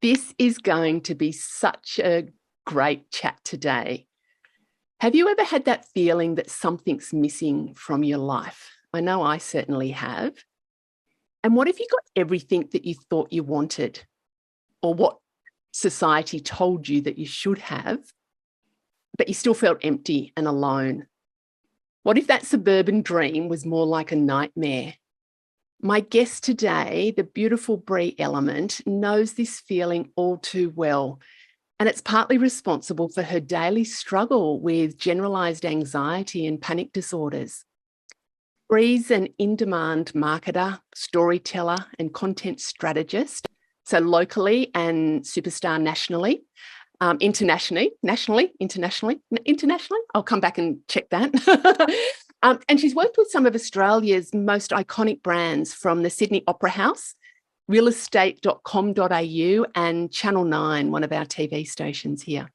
This is going to be such a great chat today. Have you ever had that feeling that something's missing from your life? I know I certainly have. And what if you got everything that you thought you wanted, or what society told you that you should have, but you still felt empty and alone? What if that suburban dream was more like a nightmare? My guest today, the beautiful Bree Element, knows this feeling all too well, and it's partly responsible for her daily struggle with generalized anxiety and panic disorders. Bree's an in-demand marketer, storyteller, and content strategist, so locally and superstar nationally. Internationally. I'll come back and check that. And she's worked with some of Australia's most iconic brands, from the Sydney Opera House, realestate.com.au, and Channel 9, one of our TV stations here.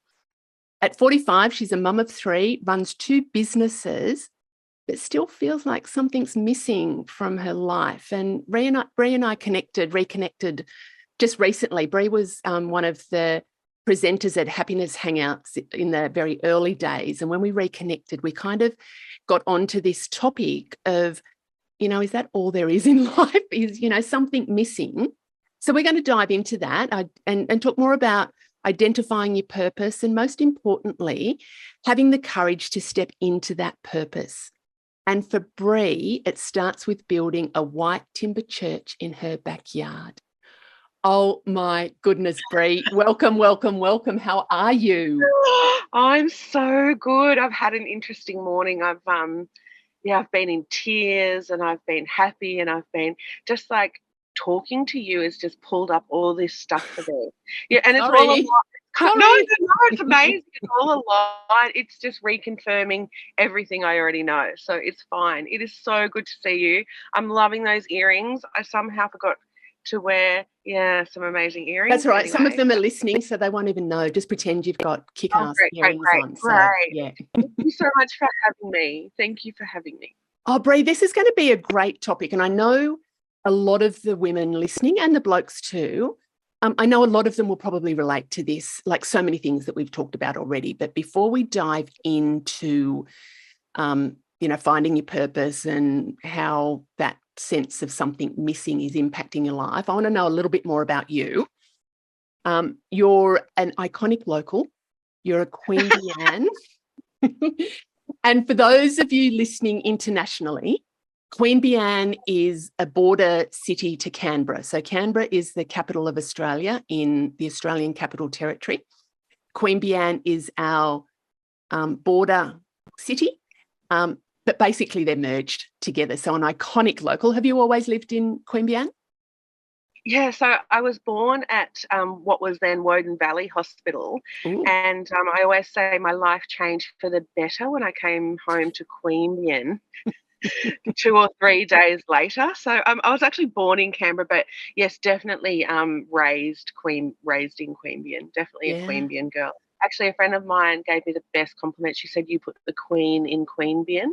At 45, she's a mum of 3, runs 2 businesses, but still feels like something's missing from her life. And Bree and I reconnected just recently. Bree was one of the presenters at Happiness Hangouts in the very early days. And when we reconnected, we kind of got onto this topic of, is that all there is in life? Is, something missing? So we're going to dive into that and talk more about identifying your purpose, and most importantly, having the courage to step into that purpose. And for Bree, it starts with building a white timber church in her backyard. Oh my goodness, Bree. Welcome. How are you? I'm so good. I've had an interesting morning. I've been in tears, and I've been happy, and I've been just like talking to you has just pulled up all this stuff for me. Yeah, and it's all a lot. No, it's amazing. It's all a lot. It's just reconfirming everything I already know. So it's fine. It is so good to see you. I'm loving those earrings. I somehow forgot to wear, some amazing earrings. That's right. Anyway. Some of them are listening, so they won't even know. Just pretend you've got kick-ass earrings on. Great. So, yeah. Thank you so much for having me. Thank you for having me. Oh, Bree, this is going to be a great topic. And I know a lot of the women listening, and the blokes too, I know a lot of them will probably relate to this, like so many things that we've talked about already. But before we dive into, finding your purpose and how that sense of something missing is impacting your life, I want to know a little bit more about you. You're an iconic local. You're a Queanbeyan. And for those of you listening internationally, Queanbeyan is a border city to Canberra. So Canberra is the capital of Australia in the Australian Capital Territory. Queanbeyan is our border city, but basically they're merged together. So an iconic local. Have you always lived in Queanbeyan? Yeah, so I was born at what was then Woden Valley Hospital. Ooh. And I always say my life changed for the better when I came home to Queanbeyan 2 or 3 days later. So I was actually born in Canberra, but yes, definitely raised in Queanbeyan, definitely a Queanbeyan girl. Actually, a friend of mine gave me the best compliment. She said, "You put the Queen in Queanbeyan."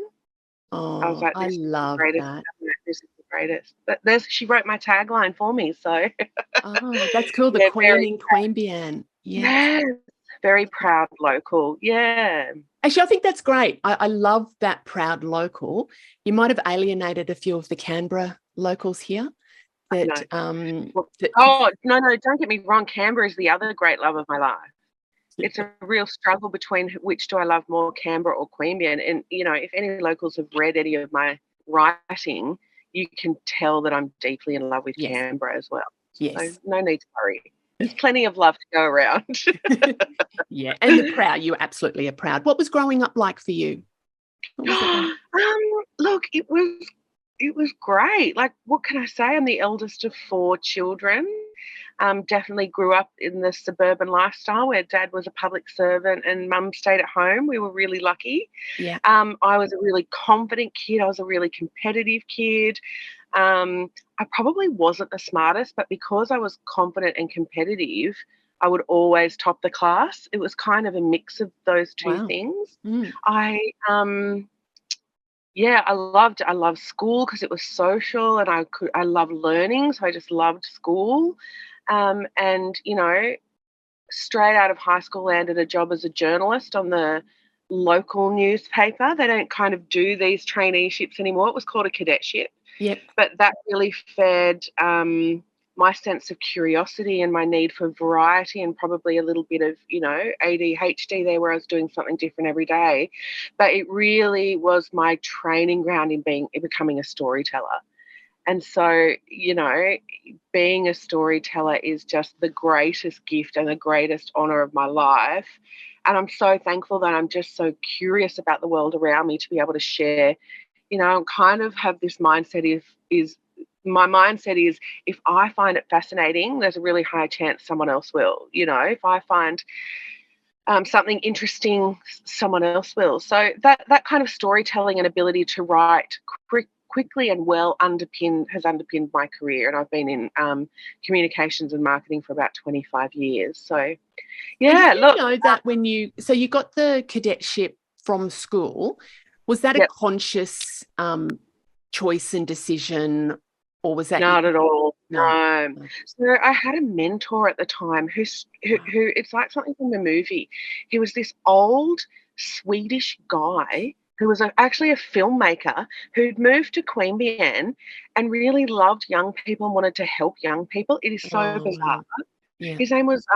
Oh, I was like, I love that. This is the greatest. But she wrote my tagline for me, so. Oh, that's cool. The Queen in Queanbeyan. Yes, very proud local. Yeah. Actually, I think that's great. I love that proud local. You might have alienated a few of the Canberra locals here. No, don't get me wrong. Canberra is the other great love of my life. It's a real struggle between which do I love more, Canberra or Queanbeyan. And, if any locals have read any of my writing, you can tell that I'm deeply in love with Canberra as well. Yes. So no need to worry. There's plenty of love to go around. Yeah, and you're proud. You absolutely are proud. What was growing up like for you? Look, it was great. Like, what can I say? I'm the eldest of 4 children. Definitely grew up in the suburban lifestyle where Dad was a public servant and Mum stayed at home. We were really lucky. Yeah. I was a really confident kid. I was a really competitive kid. I probably wasn't the smartest, but because I was confident and competitive, I would always top the class. It was kind of a mix of those two things. Mm. I loved school because it was social, and I loved learning, so I just loved school. And, straight out of high school landed a job as a journalist on the local newspaper. They don't kind of do these traineeships anymore. It was called a cadetship. Yep. But that really fed my sense of curiosity and my need for variety, and probably a little bit of, ADHD there, where I was doing something different every day. But it really was my training ground in becoming a storyteller. And so, being a storyteller is just the greatest gift and the greatest honor of my life. And I'm so thankful that I'm just so curious about the world around me to be able to share. Kind of have this mindset my mindset is, if I find it fascinating, there's a really high chance someone else will. If I find something interesting, someone else will. So that kind of storytelling and ability to write quickly and well has underpinned my career, and I've been in communications and marketing for about 25 years. So, yeah, look, you know that when you got the cadetship from school, was that a conscious choice and decision, or was that not at all? No. So I had a mentor at the time who it's like something from a movie. He was this old Swedish guy who was actually a filmmaker who'd moved to Queanbeyan and really loved young people and wanted to help young people. It is so bizarre. Yeah. His name was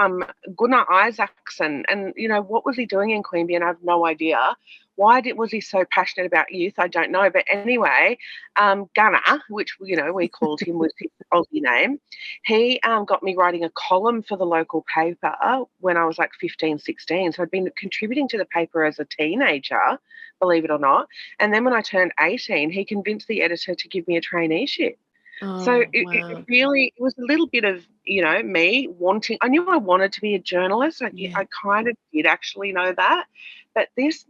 Gunnar Isaacson, and what was he doing in Queanbeyan? I have no idea. Why was he so passionate about youth? I don't know. But anyway, Gunnar, which we called him with his Aussie name, he got me writing a column for the local paper when I was like 15, 16. So I'd been contributing to the paper as a teenager, believe it or not. And then when I turned 18, he convinced the editor to give me a traineeship. So it really was a little bit of, me wanting. I knew I wanted to be a journalist. I kind of did actually know that. But this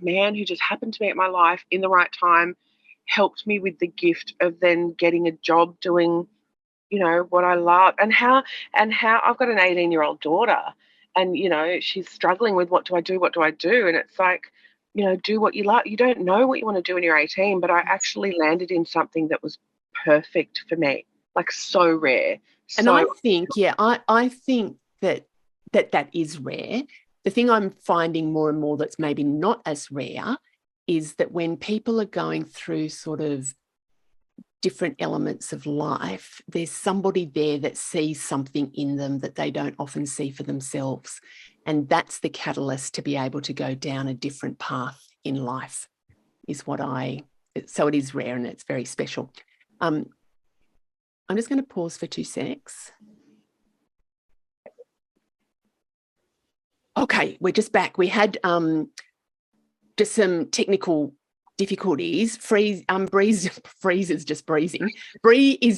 man who just happened to be at my life in the right time helped me with the gift of then getting a job doing, what I love. And how I've got an 18-year-old daughter, and, she's struggling with what do I do? And it's like, do what you love. You don't know what you want to do when you're 18, but I actually landed in something that was perfect for me, like so rare. And I think, I think that is rare. The thing I'm finding more and more that's maybe not as rare is that when people are going through sort of different elements of life, there's somebody there that sees something in them that they don't often see for themselves. And that's the catalyst to be able to go down a different path in life, so it is rare and it's very special. I'm just going to pause for 2 secs. Okay, we're just back. We had just some technical difficulties. Bree is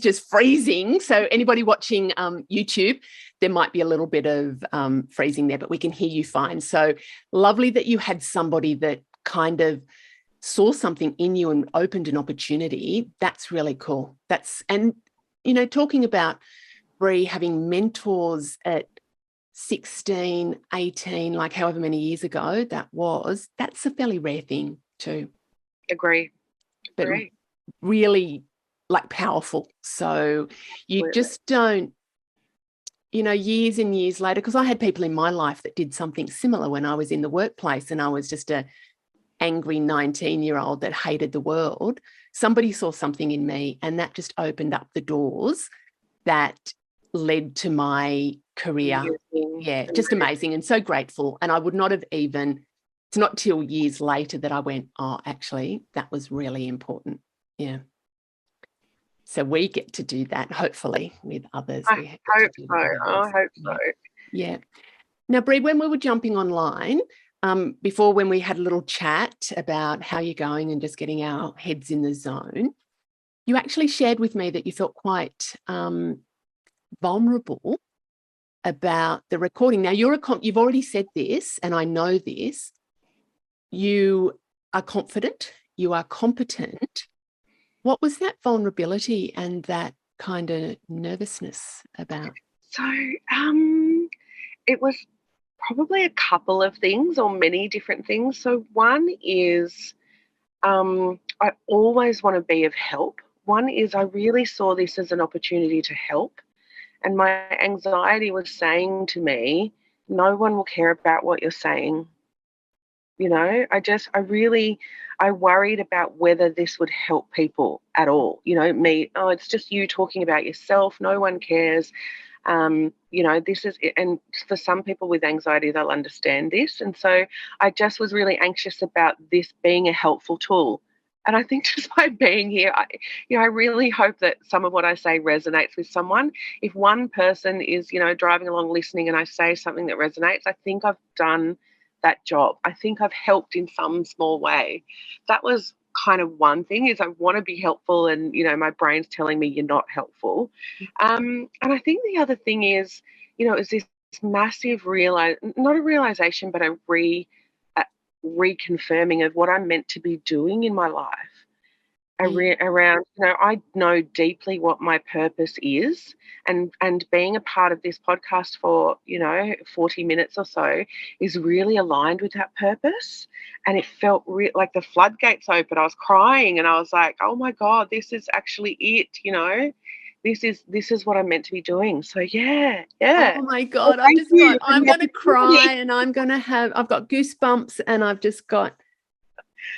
just freezing. So anybody watching YouTube, there might be a little bit of freezing there, but we can hear you fine. So lovely that you had somebody that kind of saw something in you and opened an opportunity. That's really cool. Talking about Bree having mentors at 16, 18, like however many years ago that's a fairly rare thing too. Agree. But really like powerful. So you just don't, years and years later, because I had people in my life that did something similar when I was in the workplace and I was just a angry 19-year-old that hated the world. Somebody saw something in me and that just opened up the doors that led to my career. Amazing. Yeah, just amazing and so grateful. And I would not have it's not till years later that I went, oh, actually, that was really important. Yeah. So we get to do that, hopefully, with others. I hope so. Yeah. Now, Bree, when we were jumping online, before when we had a little chat about how you're going and just getting our heads in the zone, you actually shared with me that you felt quite vulnerable about the recording. Now, you've already said this, and I know this. You are confident, you are competent. What was that vulnerability and that kind of nervousness about? So it was probably a couple of things, or many different things. So one is I always want to be of help. One is I really saw this as an opportunity to help. And my anxiety was saying to me, no one will care about what you're saying. You know, I worried about whether this would help people at all. You know, me, oh, it's just you talking about yourself. No one cares. You know, this is, and for some people with anxiety, they'll understand this. And so I just was really anxious about this being a helpful tool. And I think just by being here, I really hope that some of what I say resonates with someone. If one person is, driving along listening and I say something that resonates, I think I've done that job. I think I've helped in some small way. That was kind of one thing, is I want to be helpful, and my brain's telling me you're not helpful. And I think the other thing is, is this massive not a realization, but a reconfirming of what I'm meant to be doing in my life. Around, I know deeply what my purpose is, and being a part of this podcast for 40 minutes or so is really aligned with that purpose. And it felt like the floodgates open. I was crying and I was like, oh my God, this is actually it. This is what I'm meant to be doing. So yeah. Oh my God, I'm going to cry, and I've got goosebumps, and I've just got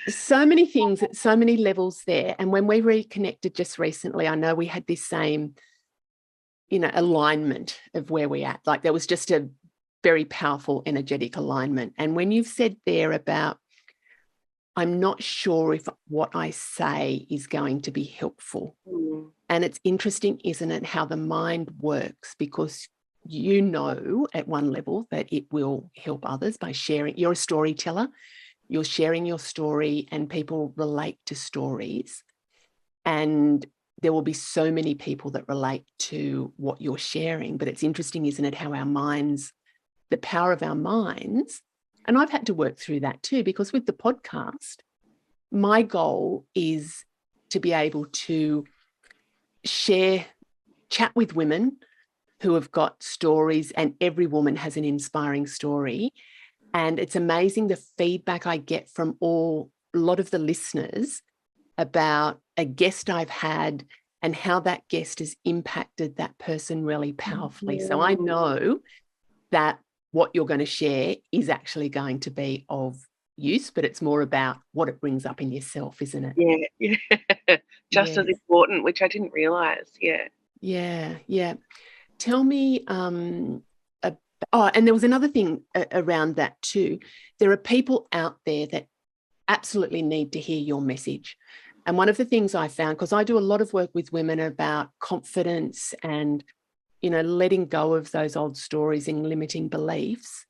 so many things at so many levels there. And when we reconnected just recently, I know we had this same, alignment of where we're at. Like there was just a very powerful energetic alignment. And when you've said there about, I'm not sure if what I say is going to be helpful. Mm. And it's interesting, isn't it, how the mind works, because at one level that it will help others by sharing. You're a storyteller. You're sharing your story, and people relate to stories. And there will be so many people that relate to what you're sharing. But it's interesting, isn't it, how our minds, the power of our minds, and I've had to work through that too, because with the podcast, my goal is to be able to chat with women who have got stories, and every woman has an inspiring story. And it's amazing the feedback I get from a lot of the listeners about a guest I've had and how that guest has impacted that person really powerfully. So I know that what you're going to share is actually going to be of use, but it's more about what it brings up in yourself, isn't it? Yeah. Just as important, which I didn't realize. Yeah. Tell me, and there was another thing around that too. There are people out there that absolutely need to hear your message. And one of the things I found, because I do a lot of work with women about confidence and, letting go of those old stories and limiting beliefs.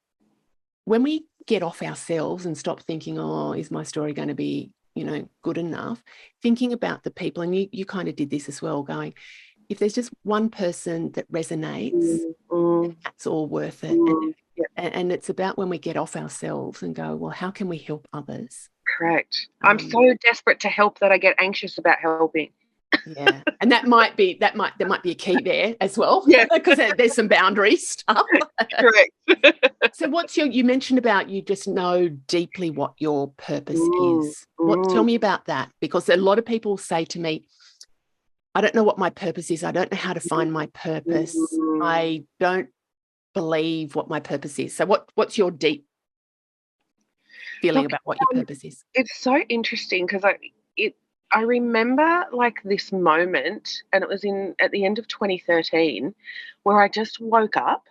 When we get off ourselves and stop thinking, oh, is my story going to be, good enough? Thinking about the people, and you kind of did this as well, going, if there's just one person that resonates, that's all worth it. And it's about when we get off ourselves and go, well, how can we help others? Correct. I'm so desperate to help that I get anxious about helping. Yeah. And there might be a key there as well. Yeah. Because there's some boundary stuff. Correct. So you mentioned about you just know deeply what your purpose is. Tell me about that, because a lot of people say to me, I don't know what my purpose is. I don't know how to find my purpose. I don't believe what my purpose is. So what's your deep feeling about what your purpose is? It's so interesting, because I remember like this moment, and it was at the end of 2013, where I just woke up,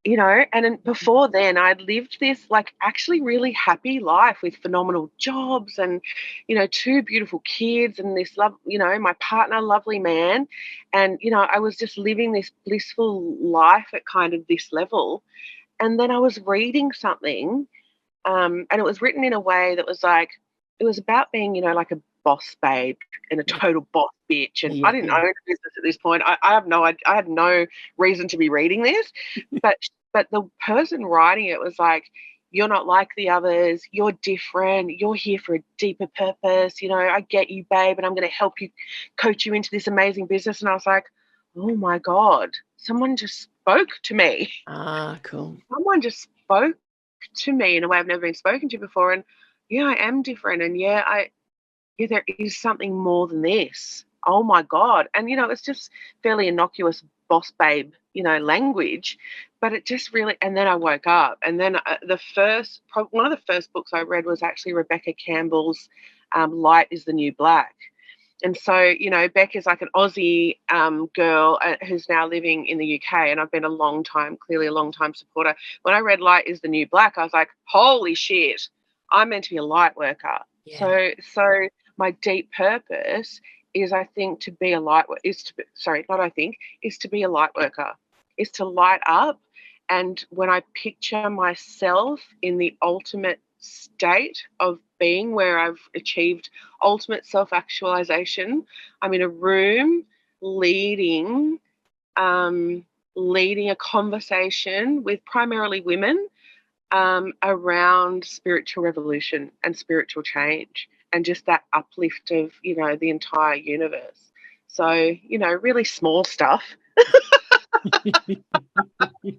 and before then I'd lived this like actually really happy life with phenomenal jobs and, two beautiful kids and this love, my partner, lovely man. And, I was just living this blissful life at kind of this level. And then I was reading something, and it was written in a way that was like, it was about being, like a boss babe and a total boss bitch. And I didn't own a business at this point. I had no reason to be reading this, but the person writing it was like, you're not like the others. You're different. You're here for a deeper purpose. I get you, babe, and I'm going to help you, coach you into this amazing business. And I was like, oh my God, someone just spoke to me. Ah, cool. Someone just spoke to me in a way I've never been spoken to before. And yeah, I am different. And there is something more than this. Oh my God. And, it's just fairly innocuous boss babe, language, but it just really, and then I woke up, and then one of the first books I read was actually Rebecca Campbell's Light is the New Black. And so, Beck is like an Aussie girl who's now living in the UK, and I've been clearly a long time supporter. When I read Light is the New Black, I was like, holy shit, I'm meant to be a light worker. Yeah. So my deep purpose is, I think, to be a light worker, is to be a light worker, is to light up. And when I picture myself in the ultimate state of being, where I've achieved ultimate self-actualization, I'm in a room leading a conversation with primarily women around spiritual revolution and spiritual change, and just that uplift of, the entire universe. So, really small stuff,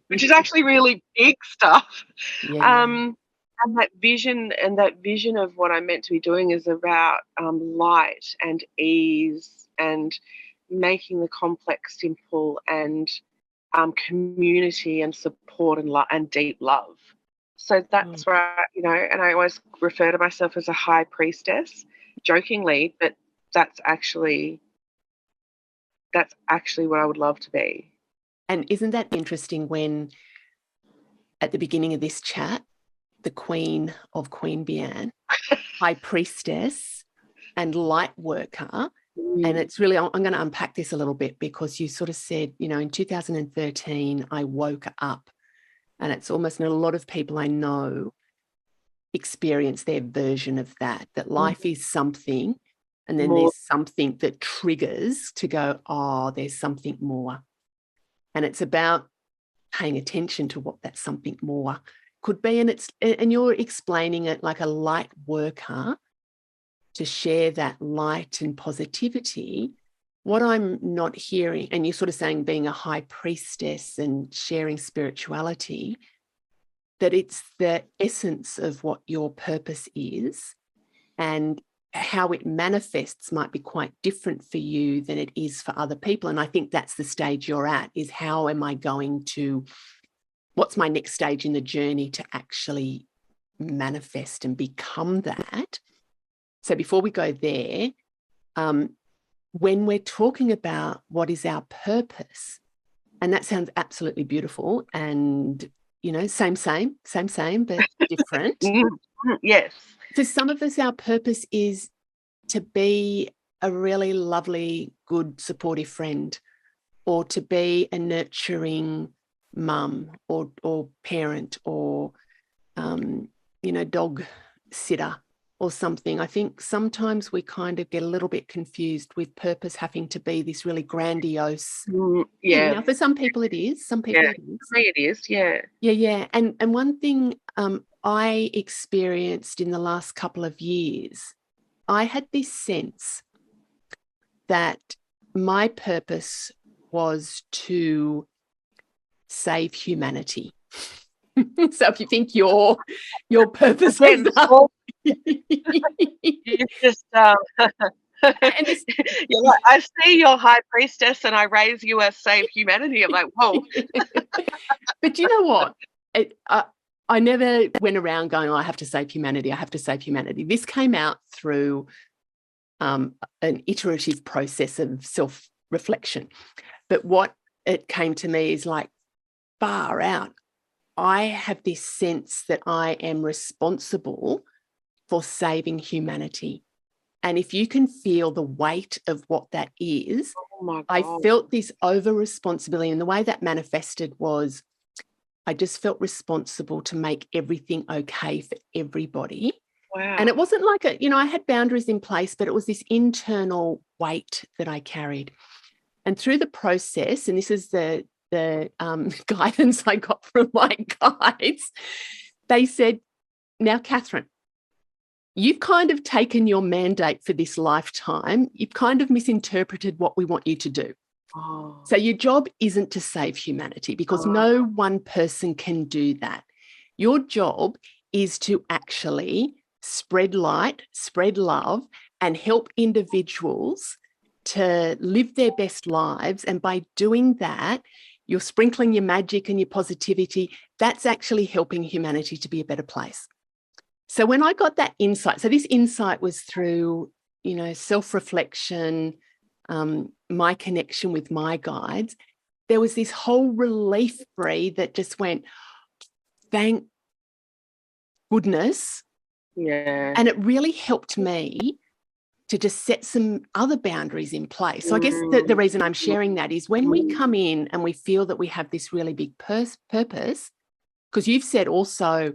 which is actually really big stuff. Yeah. And that vision of what I'm meant to be doing is about light and ease, and making the complex simple, and community and support and deep love. So that's where and I always refer to myself as a high priestess, jokingly, but that's actually what I would love to be. And isn't that interesting when at the beginning of this chat, the Queen of Queanbeyan, high priestess and light worker. And it's really, I'm going to unpack this a little bit, because you sort of said, in 2013, I woke up, and it's almost, and a lot of people I know experience their version of that life is something, and then there's something that triggers to go, oh, there's something more. And it's about paying attention to what that something more could be. And you're explaining it like a light worker, to share that light and positivity. What I'm not hearing, and you're sort of saying being a high priestess and sharing spirituality, that it's the essence of what your purpose is, and how it manifests might be quite different for you than it is for other people. And I think that's the stage you're at, is how am I going to, what's my next stage in the journey to actually manifest and become that? So before we go there, when we're talking about what is our purpose, and that sounds absolutely beautiful, and, same, but different. Yes. For some of us, our purpose is to be a really lovely, good, supportive friend, or to be a nurturing mum or parent, or, dog sitter or something. I think sometimes we kind of get a little bit confused with purpose having to be this really grandiose thing. Now, for some people it is. Some people it is. For me it is, yeah. Yeah. And one thing I experienced in the last couple of years, I had this sense that my purpose was to save humanity. So if you think your purpose is you just you're like, I see your high priestess and I raise you as save humanity. I'm like, whoa. But you know what? I never went around going, I have to save humanity. I have to save humanity. This came out through an iterative process of self-reflection. But what it came to me is like, far out. I have this sense that I am responsible for saving humanity. And if you can feel the weight of what that is, I felt this over responsibility. And the way that manifested was, I just felt responsible to make everything okay for everybody. Wow. And it wasn't like I had boundaries in place, but it was this internal weight that I carried. And through the process, and this is the guidance I got from my guides, they said, now, Catherine, you've kind of taken your mandate for this lifetime. You've kind of misinterpreted what we want you to do. Oh. So your job isn't to save humanity, because no one person can do that. Your job is to actually spread light, spread love, and help individuals to live their best lives. And by doing that, you're sprinkling your magic and your positivity. That's actually helping humanity to be a better place. So when I got that insight, so this insight was through, self-reflection, my connection with my guides, there was this whole relief, Bree, that just went, thank goodness. Yeah. And it really helped me to just set some other boundaries in place. So I guess the reason I'm sharing that is when we come in and we feel that we have this really big purpose, because you've said also,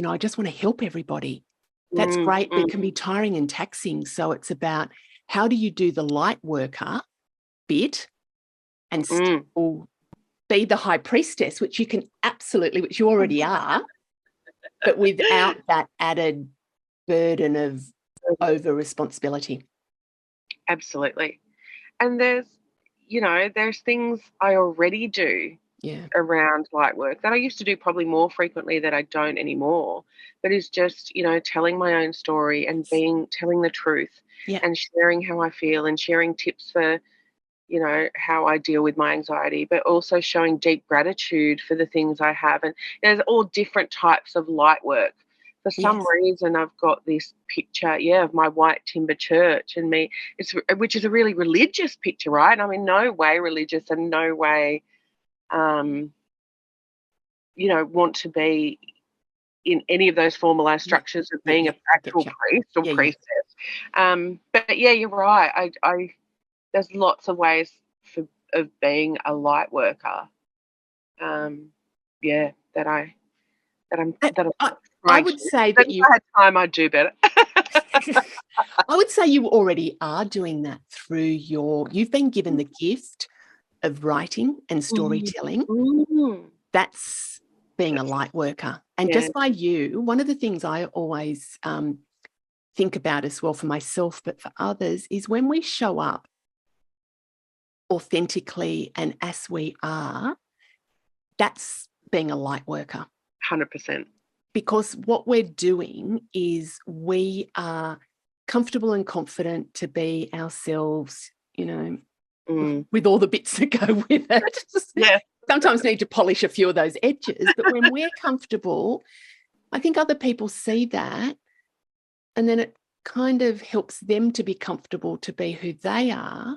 I just want to help everybody. That's great, but it can be tiring and taxing. So it's about how do you do the light worker bit and still be the high priestess, which you can absolutely, which you already are, but without that added burden of over responsibility. Absolutely. And there's things I already do around light work that I used to do probably more frequently that I don't anymore, but is just, telling my own story and telling the truth and sharing how I feel and sharing tips for, how I deal with my anxiety, but also showing deep gratitude for the things I have. And there's all different types of light work. For some reason, I've got this picture, of my white timber church and me, which is a really religious picture, right? And I'm in no way religious and no way, want to be in any of those formalized structures of being an actual priest or priestess. But you're right. I there's lots of ways of being a light worker. I would say that if I had time, I'd do better. I would say you already are doing that through you've been given the gift of writing and storytelling. That's being a light worker. And just by one of the things I always think about as well for myself, but for others, is when we show up authentically and as we are, that's being a light worker. 100%. Because what we're doing is we are comfortable and confident to be ourselves, with all the bits that go with it. Sometimes need to polish a few of those edges, but when we're comfortable, I think other people see that, and then it kind of helps them to be comfortable to be who they are,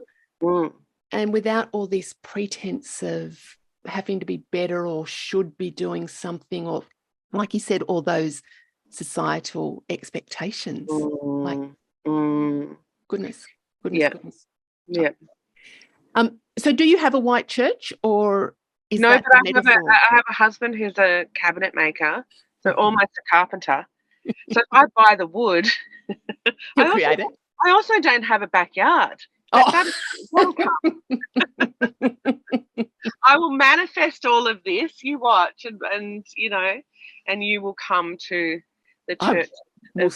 and without all this pretense of having to be better or should be doing something, or like you said, all those societal expectations. Goodness. Yeah. So do you have a white church, or is no, that but I have a husband who's a cabinet maker, so almost a carpenter. So if I buy the wood, you'll create it. I also don't have a backyard. That'll come. I will manifest all of this. You watch, and you will come to the church of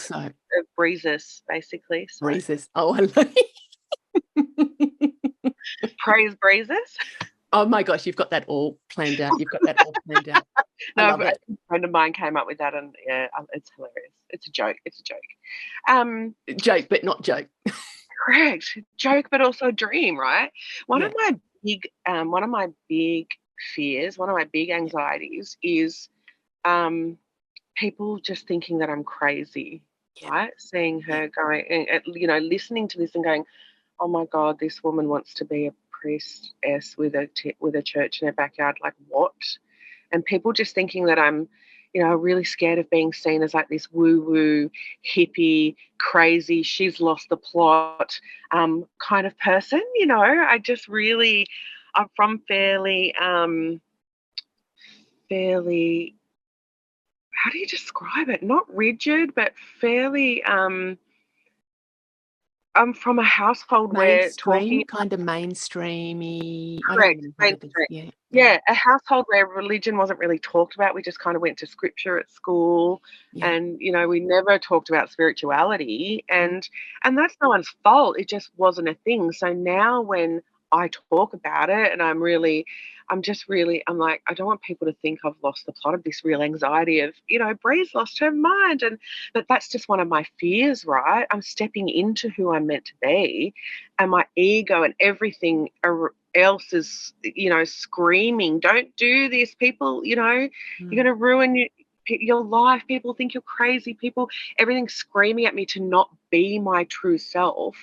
Breezes, basically. So. Breezes. Oh, I love it. Praise Breezes. Oh my gosh, you've got that all planned out. No, a friend of mine came up with that, and it's hilarious. It's a joke. Joke, but not joke. Correct. Joke, but also a dream, right? One of my big fears, one of my big anxieties is people just thinking that I'm crazy, right? Seeing her going, listening to this and going, oh my God, this woman wants to be a priestess with a church in her backyard. Like, what? And people just thinking that I'm, really scared of being seen as like this woo-woo, hippie, crazy, she's lost the plot kind of person. I just really, I'm from fairly, how do you describe it? Not rigid, but fairly, I'm from a household where talking kind of mainstreamy. Correct. Mainstream. A household where religion wasn't really talked about. We just kind of went to scripture at school, and we never talked about spirituality, and that's no one's fault. It just wasn't a thing. So now when I talk about it, and I'm like, I don't want people to think I've lost the plot of this real anxiety of, Bree's lost her mind. But that's just one of my fears, right? I'm stepping into who I'm meant to be, and my ego and everything else is, screaming, don't do this. People, you're going to ruin your life. People think you're crazy. Everything's screaming at me to not be my true self.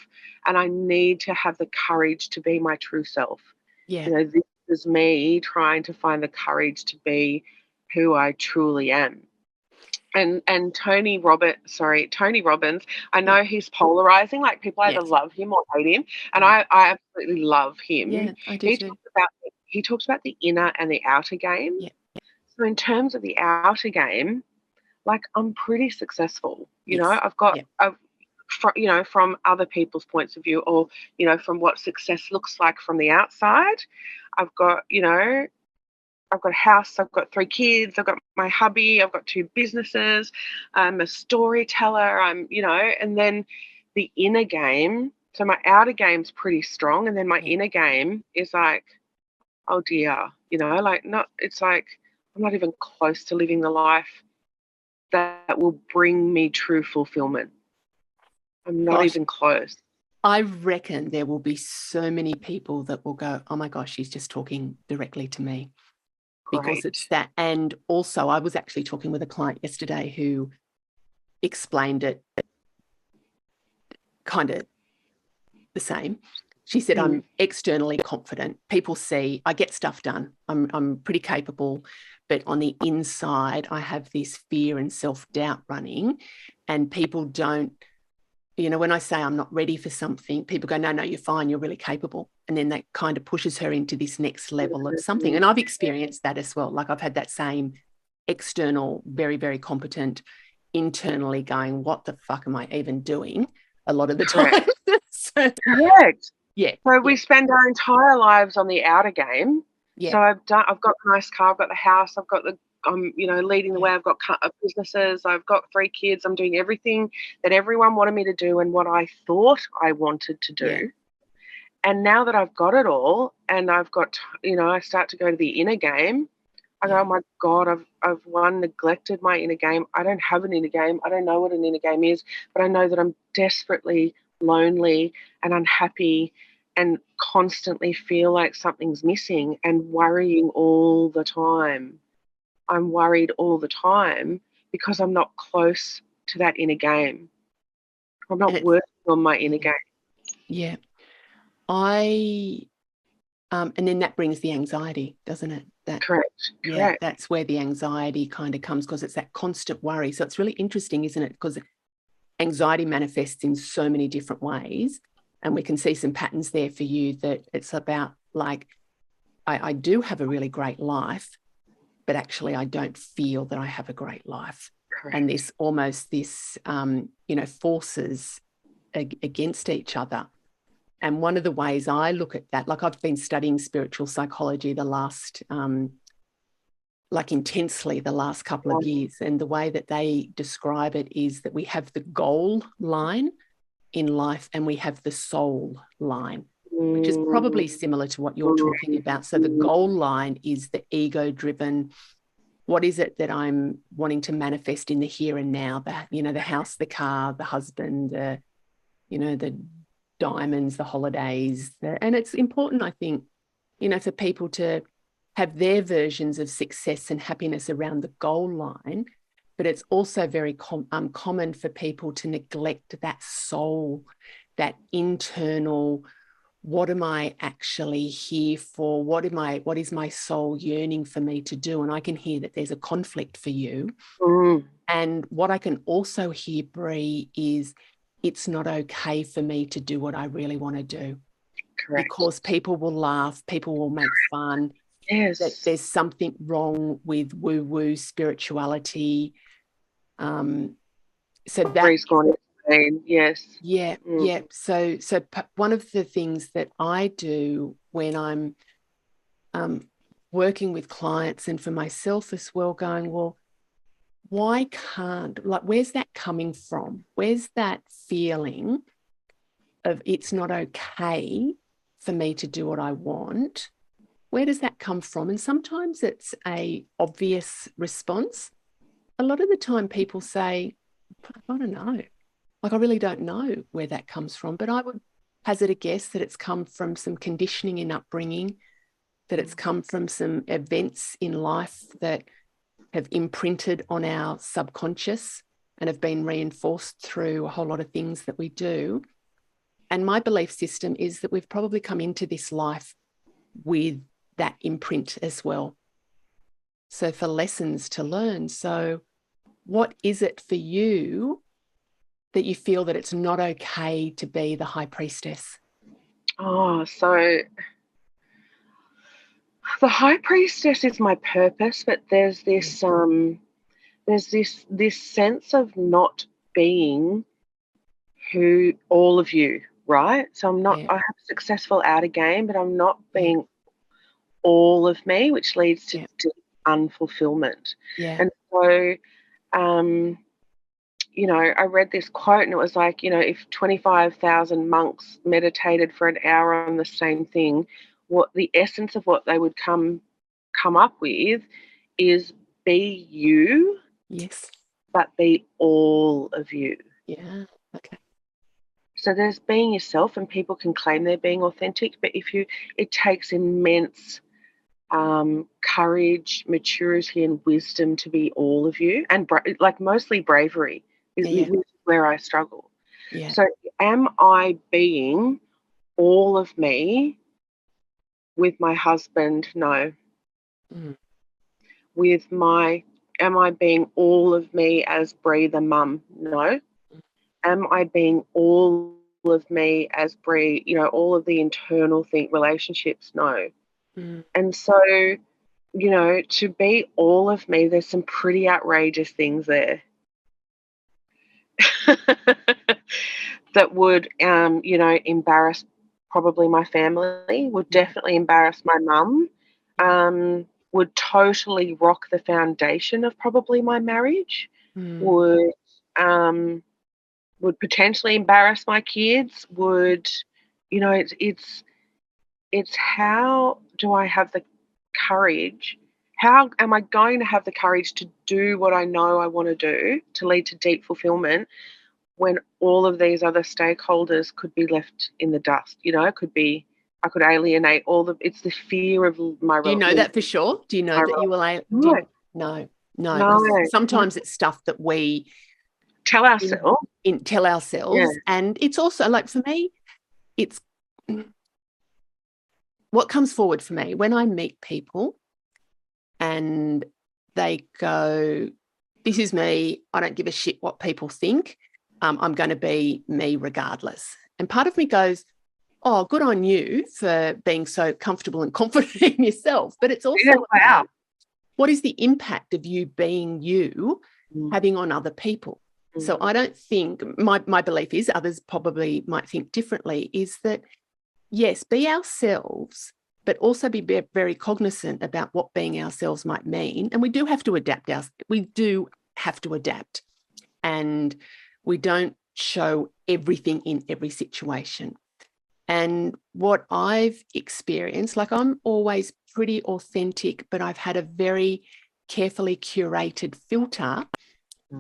And I need to have the courage to be my true self. Yeah. This is me trying to find the courage to be who I truly am. And Tony Robbins, I know he's polarizing. Like, people either love him or hate him. And I absolutely love him. Yeah, I do He too. talks about the inner and the outer game. Yeah. So in terms of the outer game, like, I'm pretty successful. From other people's points of view, or, from what success looks like from the outside, I've got a house, I've got 3 kids, I've got my hubby, I've got 2 businesses, I'm a storyteller, and then the inner game. So my outer game's pretty strong, and then my inner game is like, oh dear, it's like I'm not even close to living the life that will bring me true fulfillment. I'm not even close. I reckon there will be so many people that will go, oh my gosh, she's just talking directly to me. Because it's that. And also, I was actually talking with a client yesterday who explained it kind of the same. She said, I'm externally confident. People see I get stuff done. I'm pretty capable. But on the inside, I have this fear and self-doubt running. And people don't, when I say I'm not ready for something, people go, no, you're fine. You're really capable. And then that kind of pushes her into this next level of something. And I've experienced that as well. Like, I've had that same external, very, very competent, internally going, what the fuck am I even doing a lot of the time? Correct. Yeah. So we spend our entire lives on the outer game. Yeah. So I've got a nice car, I've got the house, I'm leading the way, I've got businesses, I've got 3 kids, I'm doing everything that everyone wanted me to do and what I thought I wanted to do. Yeah. And now that I've got it all, and I've got, I start to go to the inner game, I go, oh my God, I've neglected my inner game. I don't have an inner game. I don't know what an inner game is, but I know that I'm desperately lonely and unhappy and constantly feel like something's missing and worrying all the time. I'm worried all the time because I'm not close to that inner game. I'm not working on my inner game. Yeah. And then that brings the anxiety, doesn't it? Correct. Yeah, that's where the anxiety kind of comes, because it's that constant worry. So it's really interesting, isn't it? Because anxiety manifests in so many different ways, and we can see some patterns there for you, that it's about, like, I do have a really great life, but actually I don't feel that I have a great life. Correct. And this forces against each other. And one of the ways I look at that, like, I've been studying spiritual psychology intensely the last couple of years. And the way that they describe it is that we have the goal line in life and we have the soul line, which is probably similar to what you're talking about. So the goal line is the ego-driven. What is it that I'm wanting to manifest in the here and now? The house, the car, the husband, the diamonds, the holidays. And it's important, I think, for people to have their versions of success and happiness around the goal line. But it's also very common for people to neglect that soul, that internal, what am I actually here for? What is my soul yearning for me to do? And I can hear that there's a conflict for you. And what I can also hear, Bree, is it's not okay for me to do what I really want to do. Correct. Because people will laugh, people will make fun. Yes. That there's something wrong with woo-woo spirituality. So Bree's gone insane. Yes. Yeah, yeah. So one of the things that I do when I'm working with clients and for myself as well, going, well, why can't, like, where's that coming from? Where's that feeling of it's not okay for me to do what I want, where does that come from? And sometimes it's a obvious response. A lot of the time people say, I don't know. Like, I really don't know where that comes from, but I would hazard a guess that it's come from some conditioning in upbringing, that it's come from some events in life that have imprinted on our subconscious and have been reinforced through a whole lot of things that we do. And my belief system is that we've probably come into this life with that imprint as well. So for lessons to learn. So what is it for you that you feel that it's not okay to be the high priestess? Oh, so the high priestess is my purpose, but there's this sense of not being who all of you, right? So I'm not, I have a successful outer game, but I'm not being all of me, which leads to deep unfulfillment. And so, you know, I read this quote and it was like, you know, if 25,000 monks meditated for an hour on the same thing, what the essence of what they would come up with is be you, Yes. but be all of you. Yeah. Okay. So there's being yourself, and people can claim they're being authentic, but it takes immense courage, maturity, and wisdom to be all of you, and like mostly bravery is where I struggle. Yeah. So am I being all of me with my husband? No. Mm. Am I being all of me as Bree the mum? No. Am I being all of me as Bree, you know, all of the internal relationships? No. Mm. And so, you know, to be all of me, there's some pretty outrageous things there that would, you know, embarrass probably my family, would definitely embarrass my mum, would totally rock the foundation of probably my marriage, would potentially embarrass my kids, would, you know, it's how do I have the courage? How am I going to have the courage to do what I know I want to do to lead to deep fulfillment when all of these other stakeholders could be left in the dust? You know, I could alienate it's the fear of my. Do you know that for sure? Do you know that you will? No. Sometimes it's stuff that we tell ourselves. And it's also like, for me, it's what comes forward for me when I meet people and they go, this is me, I don't give a shit what people think, I'm going to be me regardless. And part of me goes, oh, good on you for being so comfortable and confident in yourself. But it's also about what is the impact of you being you having on other people? So I don't think, my belief is, others probably might think differently, is that, yes, be ourselves, but also be very cognizant about what being ourselves might mean. And we do have to adapt. And we don't show everything in every situation. And what I've experienced, like, I'm always pretty authentic, but I've had a very carefully curated filter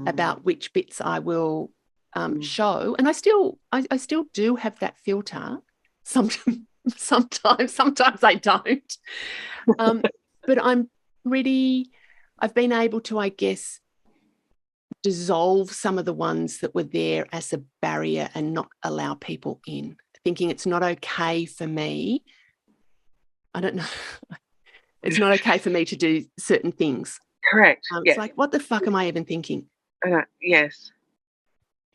about which bits I will show. And I still do have that filter. Sometimes I don't. But I've been able to, I guess, dissolve some of the ones that were there as a barrier and not allow people in, thinking it's not okay for me. I don't know. It's not okay for me to do certain things. Correct. It's like, what the fuck am I even thinking? Yes.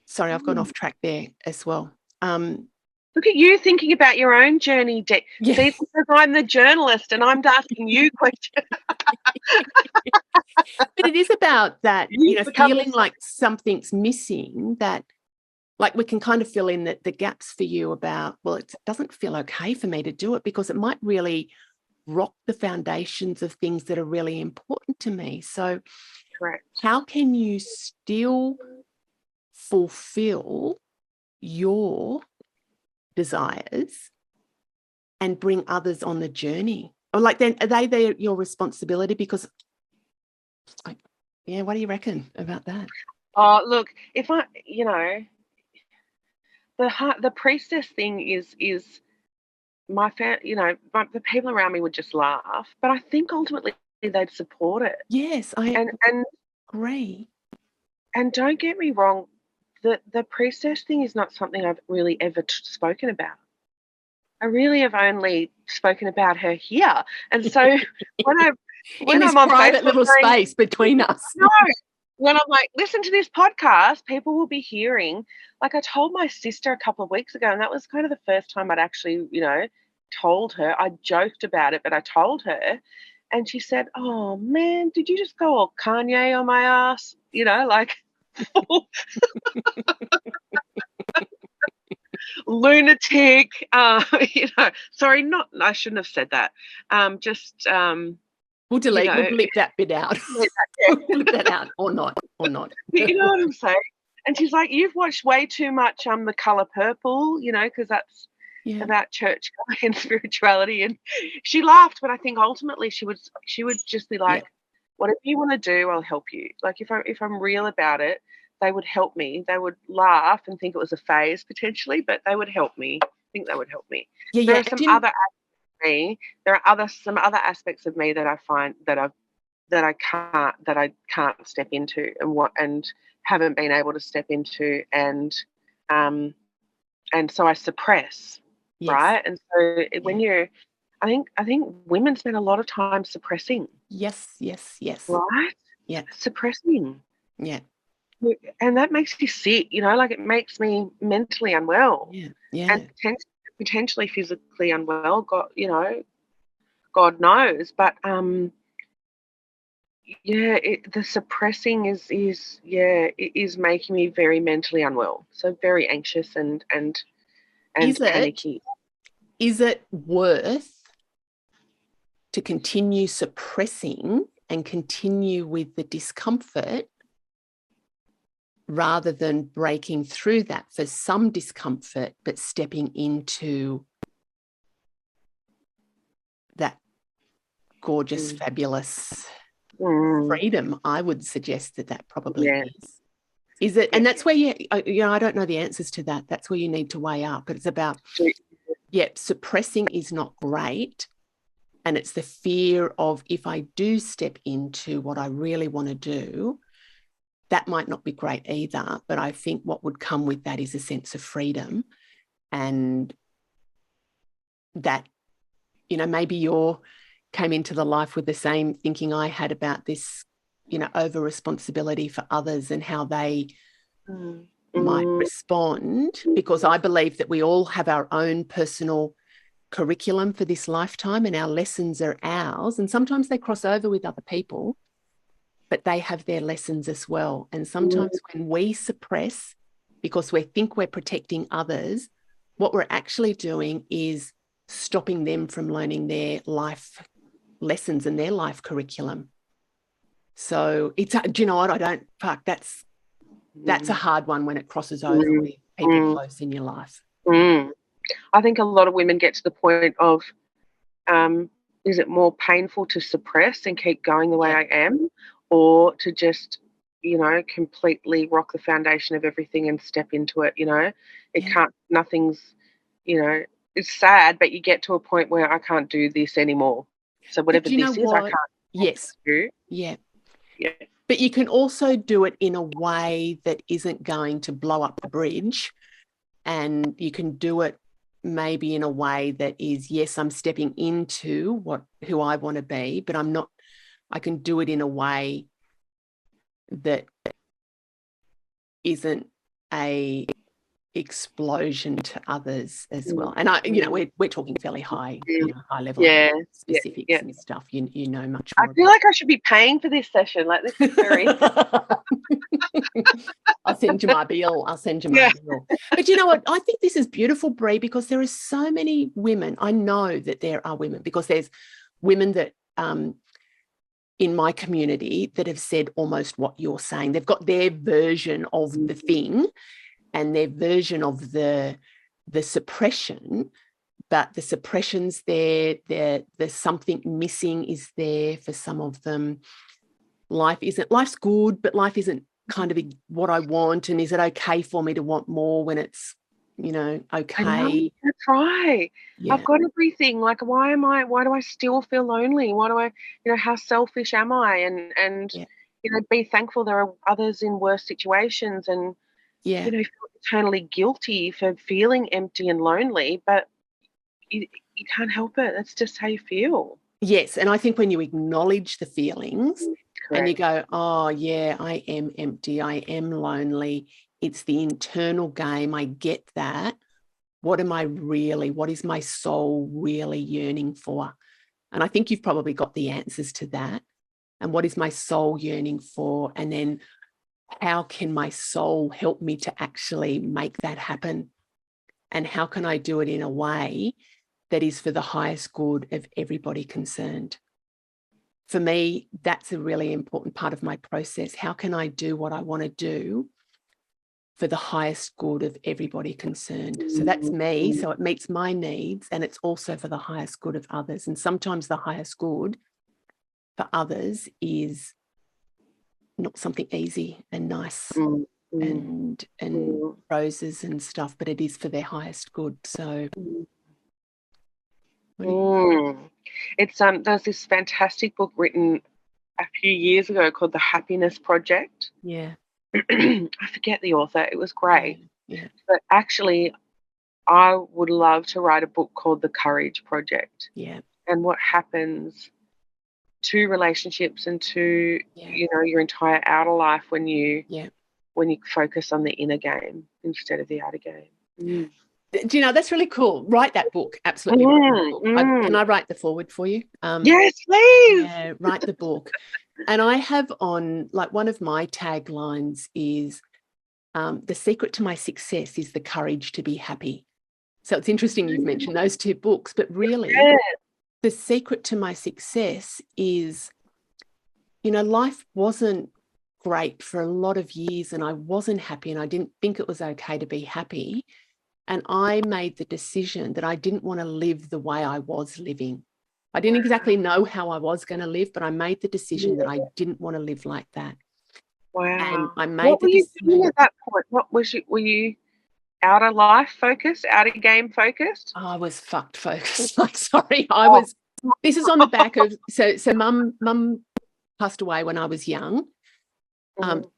Sorry, I've gone off track there as well. Look at you thinking about your own journey, See, because I'm the journalist and I'm asking you questions. But it is about that, feeling like something's missing, that, like, we can kind of fill in the gaps for you about, well, it doesn't feel okay for me to do it because it might really rock the foundations of things that are really important to me. So correct. How can you still fulfill your desires and bring others on the journey? Or like, then are they your responsibility? Because, what do you reckon about that? Oh, look, if I, the priestess thing is my the people around me would just laugh, but I think ultimately they'd support it. Yes, I And agree. And don't get me wrong, the priestess thing is not something I've really ever spoken about. I really have only spoken about her here. And so when In this I'm on private Facebook little space between us. no, when I'm like, listen to this podcast, people will be hearing. Like I told my sister a couple of weeks ago, and that was kind of the first time I'd actually, told her. I joked about it, but I told her. And she said, "Oh man, did you just go all Kanye on my ass?" Like lunatic. Sorry, I shouldn't have said that. We'll delete. We'll blip that bit out. Yeah. We'll blip that out, or not. You know what I'm saying? And she's like, "You've watched way too much The Color Purple, because that's about church and spirituality." And she laughed, but I think ultimately she would just be like, "Whatever you want to do, I'll help you." Like if I'm real about it, they would help me. They would laugh and think it was a phase potentially, but they would help me. I think they would help me. Yeah, there are some other aspects of me. There are some other aspects of me that I find that I can't step into and haven't been able to step into, and so I suppress, right? And so when I think women spend a lot of time suppressing. Yes. Right? Yeah. Suppressing. Yeah. And that makes you sick, like it makes me mentally unwell. Yeah. And potentially physically unwell. God knows. But the suppressing is making me very mentally unwell. So very anxious and panicky. Is it worth to continue suppressing and continue with the discomfort rather than breaking through that for some discomfort, but stepping into that gorgeous, fabulous freedom? I would suggest that probably is. Is it? And that's where I don't know the answers to that. That's where you need to weigh up. But it's about, suppressing is not great. And it's the fear of, if I do step into what I really want to do, that might not be great either. But I think what would come with that is a sense of freedom, and that, maybe you came into the life with the same thinking I had about this, over responsibility for others and how they might respond, because I believe that we all have our own personal curriculum for this lifetime, and our lessons are ours, and sometimes they cross over with other people, but they have their lessons as well. And sometimes when we suppress because we think we're protecting others, what we're actually doing is stopping them from learning their life lessons and their life curriculum. So it's, do you know what? That's a hard one when it crosses over with people close in your life. I think a lot of women get to the point of, is it more painful to suppress and keep going the way I am, or to just, completely rock the foundation of everything and step into it? Nothing's, it's sad, but you get to a point where I can't do this anymore. So whatever this is, I can't. Yes. Do. Yeah. Yeah. But you can also do it in a way that isn't going to blow up the bridge, and you can do it maybe in a way that is, yes, I'm stepping into who I want to be, but I can do it in a way that isn't a explosion to others as well. And we're talking fairly high level specifics and stuff. You know much more. I feel like I should be paying for this session. Like, this is very. I'll send you my bill. Bill. But you know what? I think this is beautiful, Bree, because there are so many women. I know that there are women, because there's women that in my community that have said almost what you're saying. They've got their version of the thing and their version of the suppression, but the suppression's there. There's something missing is there for some of them. Life's good, but life isn't kind of what I want. And is it okay for me to want more when it's, okay? I know, that's right. Yeah. I've got everything. Like, why do I still feel lonely? Why do I, how selfish am I? And Yeah. be thankful there are others in worse situations, and, Yeah. feel eternally guilty for feeling empty and lonely, but you can't help it. That's just how you feel. Yes. And I think when you acknowledge the feelings and you Correct. go, oh, yeah, I am empty, I am lonely, it's the internal game, I get that. What is my soul really yearning for? And I think you've probably got the answers to that. And what is my soul yearning for? And then how can my soul help me to actually make that happen? And how can I do it in a way that is for the highest good of everybody concerned? For me, that's a really important part of my process. How can I do what I want to do for the highest good of everybody concerned? So that's me. So it meets my needs, and it's also for the highest good of others. And sometimes the highest good for others is not something easy and nice and roses and stuff, but it is for their highest good. So it's there's this fantastic book written a few years ago called The Happiness Project. Yeah. I forget the author. It was great. Yeah. But actually, I would love to write a book called The Courage Project. Yeah. And what happens to relationships and to your entire outer life when you focus on the inner game instead of the outer game. Do you know, that's really cool. Write that book. Absolutely write that book. Can I write the foreword for you? Yes, please. Yeah, write the book. And I have on, like, one of my taglines is the secret to my success is the courage to be happy. So it's interesting you've mentioned those two books, but really the secret to my success is, life wasn't great for a lot of years and I wasn't happy and I didn't think it was okay to be happy. And I made the decision that I didn't want to live the way I was living. I didn't exactly know how I was going to live, but I made the decision that I didn't want to live like that. Wow. And I made what the were you decision. doing at that point? What was you? Were you outer life focused, outer game focused? I was fucked focused. Like, sorry, I was. This is on the back of so mum passed away when I was young.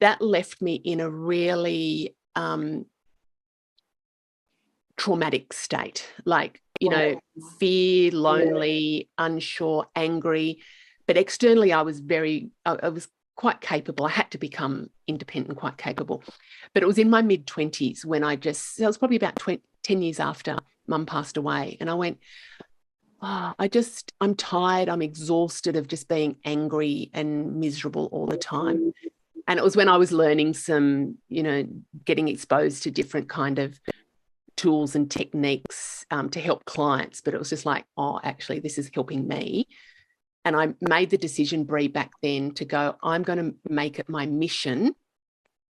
That left me in a really traumatic state, like, fear, lonely, unsure, angry. But externally, I was quite capable. I had to become independent, quite capable. But it was in my mid-20s when it was probably about 10 years after mum passed away. And I went, I'm tired. I'm exhausted of just being angry and miserable all the time. And it was when I was learning some, getting exposed to different kind of tools and techniques to help clients. But it was just like, actually, this is helping me. And I made the decision, Bree, back then to go, I'm going to make it my mission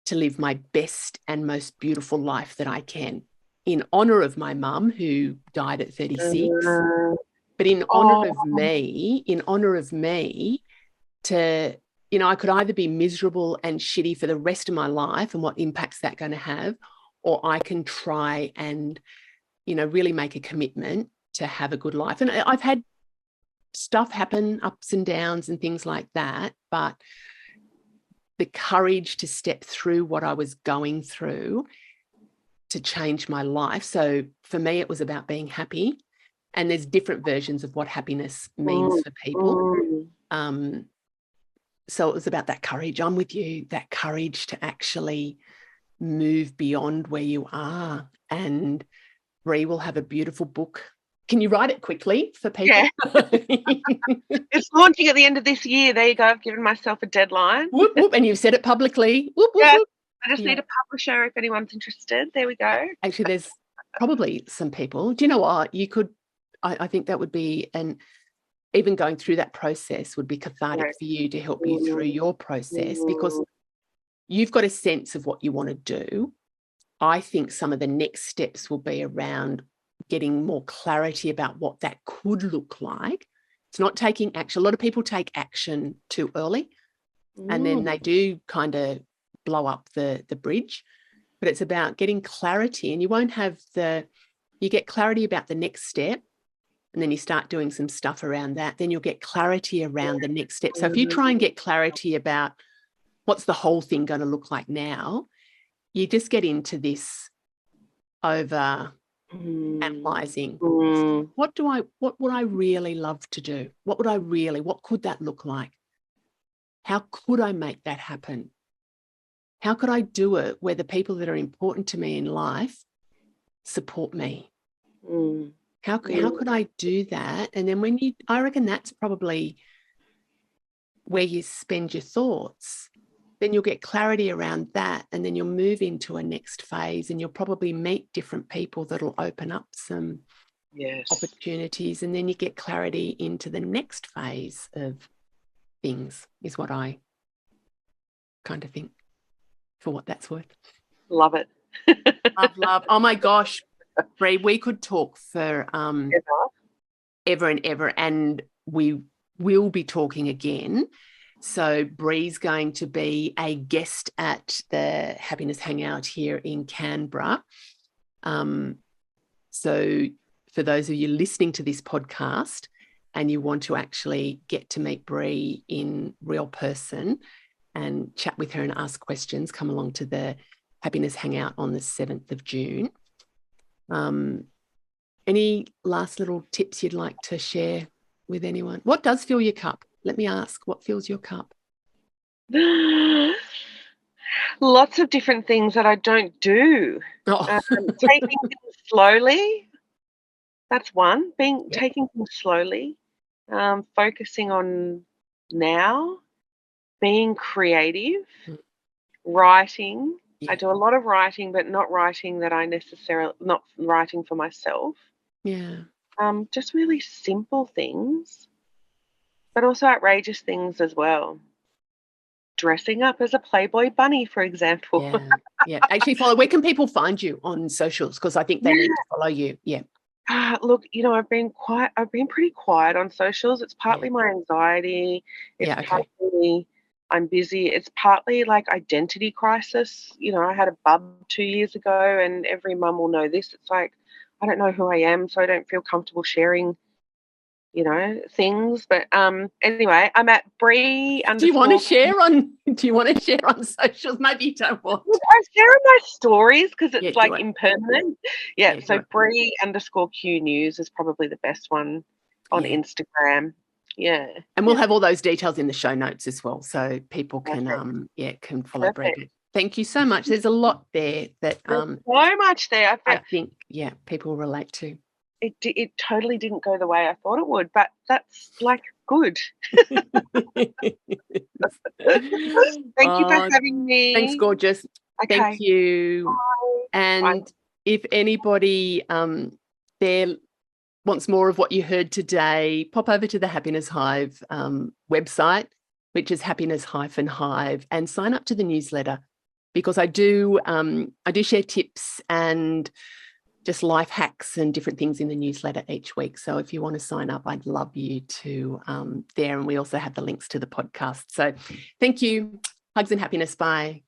to live my best and most beautiful life that I can, in honor of my mum who died at 36, but in honor of me to, I could either be miserable and shitty for the rest of my life and what impact's that going to have, or I can try and, really make a commitment to have a good life. And I've had stuff happen, ups and downs and things like that, but the courage to step through what I was going through to change my life. So for me, it was about being happy. And there's different versions of what happiness means for people. So it was about that courage. I'm with you, that courage to actually move beyond where you are. And Bree will have a beautiful book. Can you write it quickly for people? Yeah. It's launching at the end of this year. There you go. I've given myself a deadline. Whoop, whoop, and you've said it publicly. Whoop, whoop, yeah. whoop. I just need a publisher if anyone's interested. There we go. Actually, there's probably some people. Do you know what? You could, I think that would be, and even going through that process would be cathartic for you to help you through your process, because you've got a sense of what you want to do. I think some of the next steps will be around getting more clarity about what that could look like. It's not taking action. A lot of people take action too early, and then they do kind of blow up the bridge. But it's about getting clarity, and you get clarity about the next step, and then you start doing some stuff around that. Then you'll get clarity around the next step. So if you try and get clarity about what's the whole thing going to look like now, you just get into this over analyzing. What would I really love to do? What could that look like? How could I make that happen? How could I do it where the people that are important to me in life support me? How could I do that? And then I reckon that's probably where you spend your thoughts. Then you'll get clarity around that, and then you'll move into a next phase, and you'll probably meet different people that'll open up some opportunities, and then you get clarity into the next phase of things, is what I kind of think, for what that's worth. Love it. Love. Oh my gosh, Bree, we could talk for ever and ever, and we will be talking again. So Bree's going to be a guest at the Happiness Hangout here in Canberra. So for those of you listening to this podcast and you want to actually get to meet Bree in real person and chat with her and ask questions, come along to the Happiness Hangout on the 7th of June. Any last little tips you'd like to share with anyone? What does fill your cup? Let me ask, what fills your cup? Lots of different things that I don't do. Taking things slowly, that's one. Taking things slowly, focusing on now, being creative, writing. I do a lot of writing, but not writing not writing for myself. Just really simple things, but also outrageous things as well. Dressing up as a Playboy bunny, for example. Actually, where can people find you on socials? Because I think they need to follow you. Look, I've been pretty quiet on socials. It's partly my anxiety. It's partly I'm busy. It's partly like identity crisis. I had a bub 2 years ago, and every mum will know this. It's like, I don't know who I am, so I don't feel comfortable sharing, things. But anyway, I'm at Bree. Do you want to share on socials? Maybe you don't want. I share on my stories because it's impermanent. So Bree _Q News is probably the best one on Instagram. And we'll have all those details in the show notes as well, so people can follow Bree. Thank you so much. There's a lot there that so much there. I think people relate to. It totally didn't go the way I thought it would, but that's like good. Thank you for having me. Thanks, gorgeous. Okay. Thank you. Bye. And Bye. If anybody there wants more of what you heard today, pop over to the Happiness Hive website, which is happiness-hive, and sign up to the newsletter, because I do share tips and just life hacks and different things in the newsletter each week. So if you want to sign up, I'd love you to there. And we also have the links to the podcast. So thank you. Hugs and happiness. Bye.